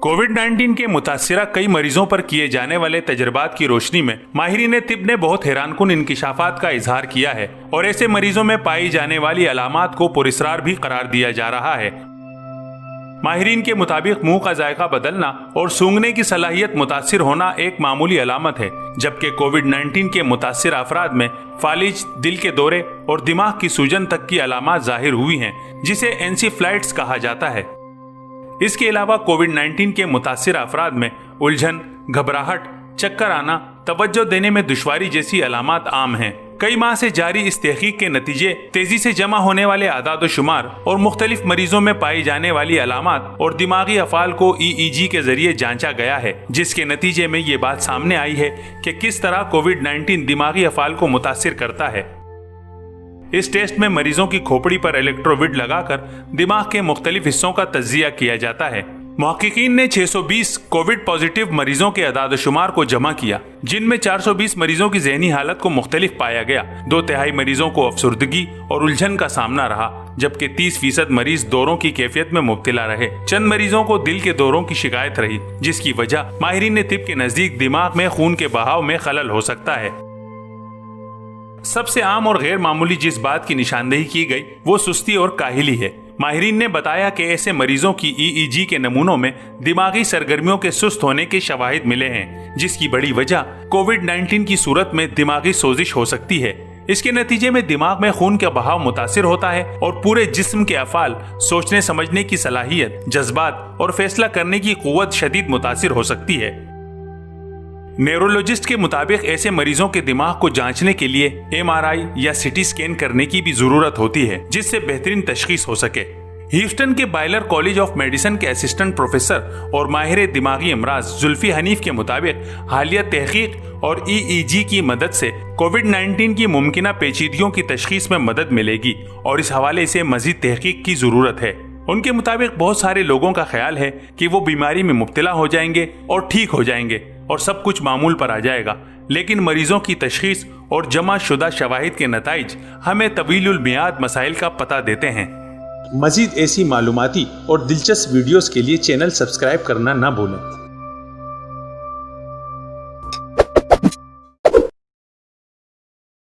कोविड-19 के मुतासिरा कई मरीजों पर किए जाने वाले तजर्बात की रोशनी में माहिरीन तिब ने बहुत हैरानकुन इंकिशाफात का इजहार किया है और ऐसे मरीजों में पाई जाने वाली अलामात को पुरस्रार भी करार दिया जा रहा है। माहिरीन के मुताबिक मुंह का जायका बदलना और सूंघने की सलाहियत मुतासिर होना एक मामूली अलामत है, जबकि कोविड-19 के मुतासिर अफराद में फालिज, दिल के दौरे और दिमाग की सूजन तक की अलामात जाहिर हुई हैं, जिसे एनसीफ्लाइटिस कहा जाता है। इसके अलावा कोविड-19 के मुतासिर अफराद में उलझन, घबराहट, चक्कर आना, तवज्जो देने में दुश्वारी जैसी अलामात आम हैं। कई माह से जारी इस तहकीक के नतीजे, तेजी से जमा होने वाले आदाद शुमार और मुख्तलिफ मरीजों में पाई जाने वाली अलामात और दिमागी अफाल को EEG के जरिए जांचा गया है, जिसके नतीजे में ये बात सामने आई है कि किस तरह कोविड-19 दिमागी अफाल को मुतासिर करता है। इस टेस्ट में मरीजों की खोपड़ी पर इलेक्ट्रोविड लगाकर दिमाग के मुख्तलिफ हिस्सों का तज्जिया किया जाता है। मुहक्किकीन ने 620 कोविड पॉजिटिव मरीजों के आदाद शुमार को जमा किया, जिनमें 420 मरीजों की ज़हनी हालत को मुख्तलिफ पाया गया। 2/3 मरीजों को अफसुर्दगी और उलझन का सामना रहा, जबकि 30% मरीज दौरों की कैफियत में मुब्तला रहे। चंद मरीजों को दिल के दौरों की शिकायत रही, जिसकी वजह माहिरीन तिब के नजदीक दिमाग में खून के बहाव में खलल हो सकता है। सबसे आम और गैर मामूली जिस बात की निशानदेही की गई वो सुस्ती और काहिली है। माहिरीन ने बताया कि ऐसे मरीजों की EEG के नमूनों में दिमागी सरगर्मियों के सुस्त होने के शवाहिद मिले हैं, जिसकी बड़ी वजह कोविड-19 की सूरत में दिमागी सोजिश हो सकती है। इसके नतीजे में दिमाग में खून का बहाव मुतासिर होता है और पूरे जिस्म के अफाल, सोचने समझने की सलाहियत, जज्बात और फैसला करने की कुव्वत शदीद मुतासिर हो सकती है। न्यूरोलॉजिस्ट के मुताबिक ऐसे मरीजों के दिमाग को जांचने के लिए MRI या CT स्कैन करने की भी जरूरत होती है, जिससे बेहतरीन तशखीस हो सके। ह्यूस्टन के बायलर कॉलेज ऑफ मेडिसिन के असिस्टेंट प्रोफेसर और माहिर दिमागी अमराज जुल्फी हनीफ के मुताबिक हालिया तहकीक और EEG की मदद से कोविड-19 की मुमकिना पेचीदगियों की तशखीस में मदद मिलेगी और इस हवाले से मजीद तहकीक की जरूरत है। उनके मुताबिक बहुत सारे लोगों का ख्याल है कि वो बीमारी में मुब्तला हो जाएंगे और ठीक हो जाएंगे और सब कुछ मामूल पर आ जाएगा, लेकिन मरीजों की तशखीस और जमा शुदा शवाहिद के नताइज हमें तवीलुल मियाद मसाइल का पता देते हैं। मजीद ऐसी मालूमाती और दिलचस्प वीडियोस के लिए चैनल सब्सक्राइब करना ना भूलें।